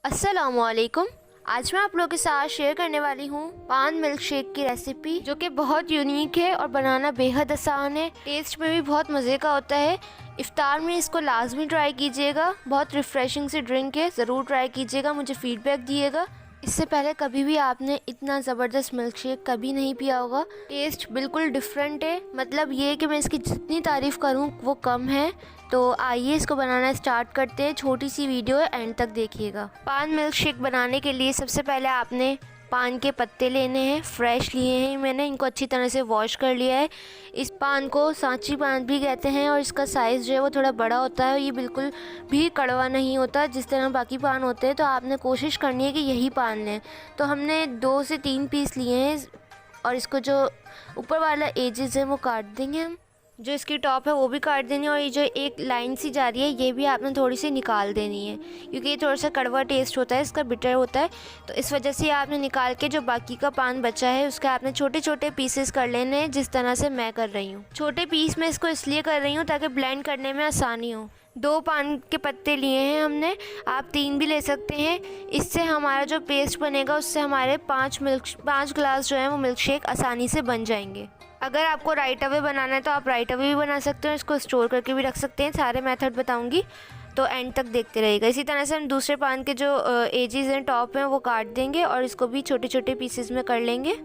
अस्सलामुअलैकुम। आज मैं आप लोगों के साथ शेयर करने वाली हूँ पान मिल्क शेक की रेसिपी, जो कि बहुत यूनिक है और बनाना बेहद आसान है। टेस्ट में भी बहुत मज़े का होता है। इफ्तार में इसको लाजमी ट्राई कीजिएगा। बहुत रिफ़्रेशिंग सी ड्रिंक है, ज़रूर ट्राई कीजिएगा, मुझे फ़ीडबैक दिएगा। इससे पहले कभी भी आपने इतना ज़बरदस्त मिल्क शेक कभी नहीं पिया होगा। टेस्ट बिल्कुल डिफरेंट है, मतलब ये कि मैं इसकी जितनी तारीफ़ करूँ वो कम है। तो आइए इसको बनाना स्टार्ट करते हैं। छोटी सी वीडियो है, एंड तक देखिएगा। पान मिल्क शेक बनाने के लिए सबसे पहले आपने पान के पत्ते लेने हैं। फ्रेश लिए हैं मैंने, इनको अच्छी तरह से वॉश कर लिया है। इस पान को सांची पान भी कहते हैं और इसका साइज़ जो है वो थोड़ा बड़ा होता है और ये बिल्कुल भी कड़वा नहीं होता जिस तरह बाकी पान होते हैं। तो आपने कोशिश करनी है कि यही पान लें। तो हमने 2 से 3 पीस लिए हैं और इसको जो ऊपर वाला एजेस है वो काट देंगे हम। जो इसकी टॉप है वो भी काट देनी है और ये जो एक लाइन सी जा रही है ये भी आपने थोड़ी सी निकाल देनी है, क्योंकि ये थोड़ा सा कड़वा टेस्ट होता है, इसका बिटर होता है। तो इस वजह से आपने निकाल के जो बाकी का पान बचा है उसके आपने छोटे छोटे पीसेस कर लेने हैं, जिस तरह से मैं कर रही हूँ। छोटे पीस में इसको इसलिए कर रही हूँ ताकि ब्लेंड करने में आसानी हो। 2 पान के पत्ते लिए हैं हमने, आप 3 भी ले सकते हैं। इससे हमारा जो पेस्ट बनेगा उससे हमारे 5 ग्लास जो है वो मिल्क शेक आसानी से बन जाएंगे। अगर आपको राइट अवे बनाना है तो आप राइट अवे भी बना सकते हो, इसको स्टोर करके भी रख सकते हैं। सारे मेथड बताऊंगी, तो एंड तक देखते रहिएगा। इसी तरह से हम दूसरे पान के जो एजेस हैं, टॉप हैं, वो काट देंगे और इसको भी छोटे छोटे पीसेस में कर लेंगे।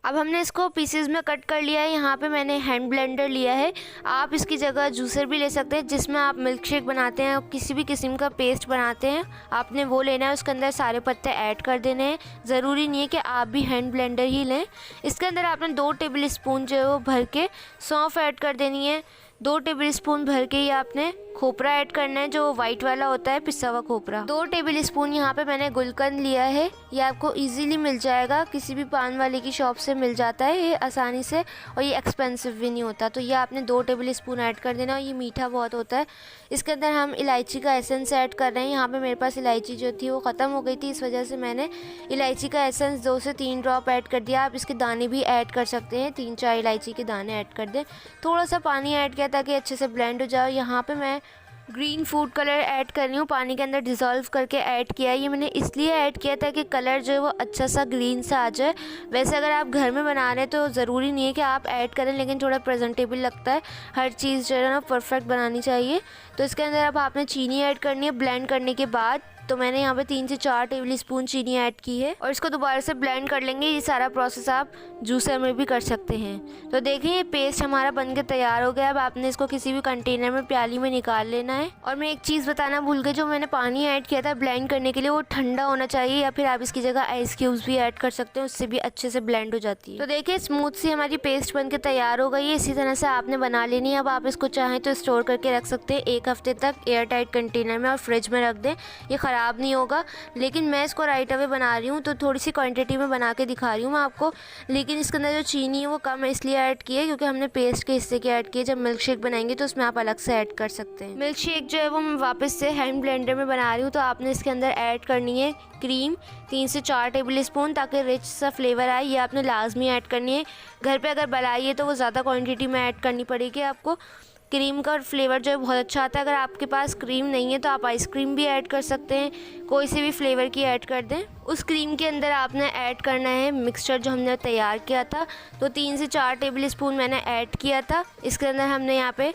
अब हमने इसको पीसेस में कट कर लिया है। यहाँ पे मैंने हैंड ब्लेंडर लिया है, आप इसकी जगह जूसर भी ले सकते हैं जिसमें आप मिल्क शेक बनाते हैं, किसी भी किस्म का पेस्ट बनाते हैं, आपने वो लेना है। उसके अंदर सारे पत्ते ऐड कर देने हैं। ज़रूरी नहीं है कि आप भी हैंड ब्लेंडर ही लें। इसके अंदर आपने 2 टेबल स्पून जो है वो भर के सौंफ ऐड कर देनी है। 2 टेबल स्पून भर के ही आपने खोपरा ऐड करना है, जो वाइट वाला होता है, पिसा हुआ खोपरा। 2 टेबल स्पून यहाँ पे मैंने गुलकंद लिया है, ये आपको इजीली मिल जाएगा, किसी भी पान वाले की शॉप से मिल जाता है ये आसानी से, और ये एक्सपेंसिव भी नहीं होता। तो ये आपने 2 टेबल स्पून ऐड कर देना, और ये मीठा बहुत होता है। इसके अंदर हम इलायची का एसेंस ऐड कर रहे हैं। यहाँ पे मेरे पास इलायची जो थी वो ख़त्म हो गई थी, इस वजह से मैंने इलायची का एसेंस 2 से 3 ड्रॉप ऐड कर दिया। आप इसके दाने भी ऐड कर सकते हैं, 3-4 इलायची के दाने ऐड कर दें। थोड़ा सा पानी ऐड किया ताकि अच्छे से ब्लेंड हो जाए। यहाँ पे मैं ग्रीन फूड कलर ऐड कर रही हूँ, पानी के अंदर डिज़ोल्व करके ऐड किया है। ये मैंने इसलिए ऐड किया था कि कलर जो है वो अच्छा सा ग्रीन सा आ जाए। वैसे अगर आप घर में बना रहे हैं तो ज़रूरी नहीं है कि आप ऐड करें, लेकिन थोड़ा प्रेजेंटेबल लगता है। हर चीज़ जो है ना परफेक्ट बनानी चाहिए। तो इसके अंदर अब आपने चीनी ऐड करनी है ब्लेंड करने के बाद। तो मैंने यहाँ पे 3 से 4 टेबल स्पून चीनी ऐड की है और इसको दोबारा से ब्लेंड कर लेंगे। ये सारा प्रोसेस आप जूसर में भी कर सकते हैं। तो देखिए ये पेस्ट हमारा बनके तैयार हो गया। अब आपने इसको किसी भी कंटेनर में, प्याली में निकाल लेना है। और मैं एक चीज़ बताना भूल गई, जो मैंने पानी ऐड किया था ब्लेंड करने के लिए वो ठंडा होना चाहिए, या फिर आप इसकी जगह आइस क्यूब्स भी ऐड कर सकते हैं, उससे भी अच्छे से ब्लेंड हो जाती है। तो देखिए स्मूथ सी हमारी पेस्ट बनके तैयार हो गई है। इसी तरह से आपने बना लेनी है। अब आप इसको चाहें तो स्टोर करके रख सकते हैं 1 हफ्ते तक एयर टाइट कंटेनर में, और फ्रिज में रख दें, ये ख़राब नहीं होगा। लेकिन मैं इसको राइट अवे बना रही हूँ तो थोड़ी सी क्वांटिटी में बना के दिखा रही हूँ मैं आपको। लेकिन इसके अंदर जो चीनी है वो कम इसलिए ऐड की है क्योंकि हमने पेस्ट के हिस्से की ऐड की है। जब मिल्क शेक बनाएंगे तो उसमें आप अलग से ऐड कर सकते हैं। मिल्क शेक जो है वो मैं वापस से हैंड ब्लेंडर में बना रही हूँ। तो आपने इसके अंदर ऐड करनी है क्रीम 3 से 4 टेबल स्पून, ताकि रिच सा फ्लेवर आए। ये आपने लाजमी ऐड करनी है। घर पे अगर बनाई है तो वो ज़्यादा क्वांटिटी में ऐड करनी पड़ेगी आपको। क्रीम का फ्लेवर जो है बहुत अच्छा आता है। अगर आपके पास क्रीम नहीं है तो आप आइसक्रीम भी ऐड कर सकते हैं, कोई से भी फ्लेवर की ऐड कर दें। उस क्रीम के अंदर आपने ऐड करना है मिक्सचर जो हमने तैयार किया था। तो 3 से 4 टेबल स्पून मैंने ऐड किया था। इसके अंदर हमने यहाँ पे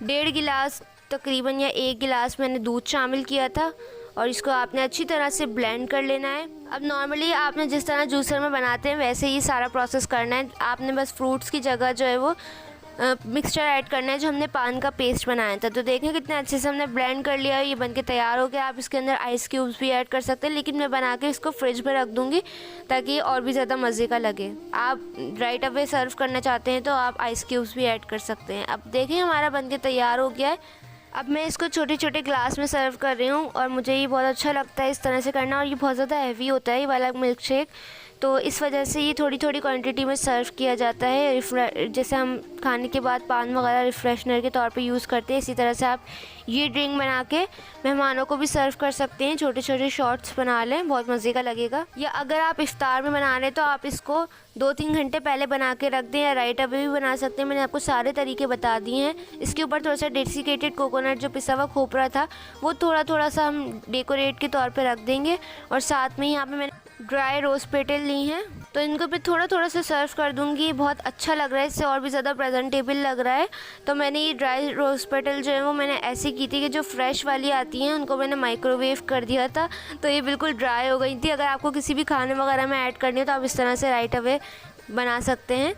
1.5 गिलास तकरीबन, या 1 गिलास मैंने दूध शामिल किया था, और इसको आपने अच्छी तरह से ब्लेंड कर लेना है। अब नॉर्मली आपने जिस तरह जूसर में बनाते हैं वैसे ही सारा प्रोसेस करना है। आपने बस फ्रूट्स की जगह जो है वो मिक्सचर ऐड करना है जो हमने पान का पेस्ट बनाया था। तो देखें कितने अच्छे से हमने ब्लेंड कर लिया है, ये बनके तैयार हो गया। आप इसके अंदर आइस क्यूब्स भी ऐड कर सकते हैं, लेकिन मैं बना के इसको फ्रिज में रख दूँगी ताकि ये और भी ज़्यादा मज़े का लगे। आप राइट अवे सर्व करना चाहते हैं तो आप आइस क्यूब्स भी ऐड कर सकते हैं। अब देखिए हमारा बनके तैयार हो गया है। अब मैं इसको छोटे छोटे ग्लास में सर्व कर रही हूँ और मुझे ये बहुत अच्छा लगता है इस तरह से करना। और ये बहुत ज़्यादा हैवी होता है ये वाला मिल्क शेक, तो इस वजह से ये थोड़ी थोड़ी क्वांटिटी में सर्व किया जाता है। जैसे हम खाने के बाद पान वगैरह रिफ़्रेशनर के तौर पे यूज़ करते हैं, इसी तरह से आप ये ड्रिंक बना के मेहमानों को भी सर्व कर सकते हैं। छोटे छोटे शॉट्स बना लें, बहुत मज़े का लगेगा। या अगर आप इफ्तार में बना रहे हैं तो आप इसको 2-3 घंटे पहले बना के रख दें, या राइट अवे भी बना सकते हैं। मैंने आपको सारे तरीके बता दिए हैं। इसके ऊपर थोड़ा सा डेसिकेटेड कोकोनट, जो पिसा हुआ खोपरा था, वो थोड़ा थोड़ा सा हम डेकोरेट के तौर पे रख देंगे। और साथ में यहाँ पे मैंने ड्राई रोज़ पेटल ली हैं, तो इनको भी थोड़ा थोड़ा सा सर्व कर दूँगी। बहुत अच्छा लग रहा है, इससे और भी ज़्यादा प्रेजेंटेबल लग रहा है। तो मैंने ये ड्राई रोज़ पेटल जो है वो मैंने ऐसे की थी कि जो फ्रेश वाली आती हैं उनको मैंने माइक्रोवेव कर दिया था, तो ये बिल्कुल ड्राई हो गई थी। अगर आपको किसी भी खाने वगैरह में ऐड करनी हो तो आप इस तरह से राइट अवे बना सकते हैं।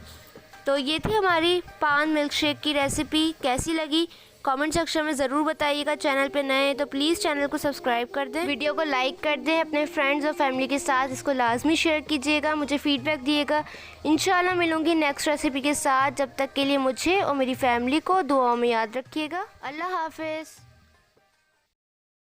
तो ये थी हमारी पान मिल्क शेक की रेसिपी। कैसी लगी कमेंट सेक्शन में ज़रूर बताइएगा। चैनल पे नए हैं तो प्लीज़ चैनल को सब्सक्राइब कर दें, वीडियो को लाइक कर दें, अपने फ्रेंड्स और फैमिली के साथ इसको लाजमी शेयर कीजिएगा, मुझे फ़ीडबैक दिएगा। इंशाल्लाह मिलूँगी नेक्स्ट रेसिपी के साथ। जब तक के लिए मुझे और मेरी फैमिली को दुआओं में याद रखिएगा। अल्लाह हाफ़िज़।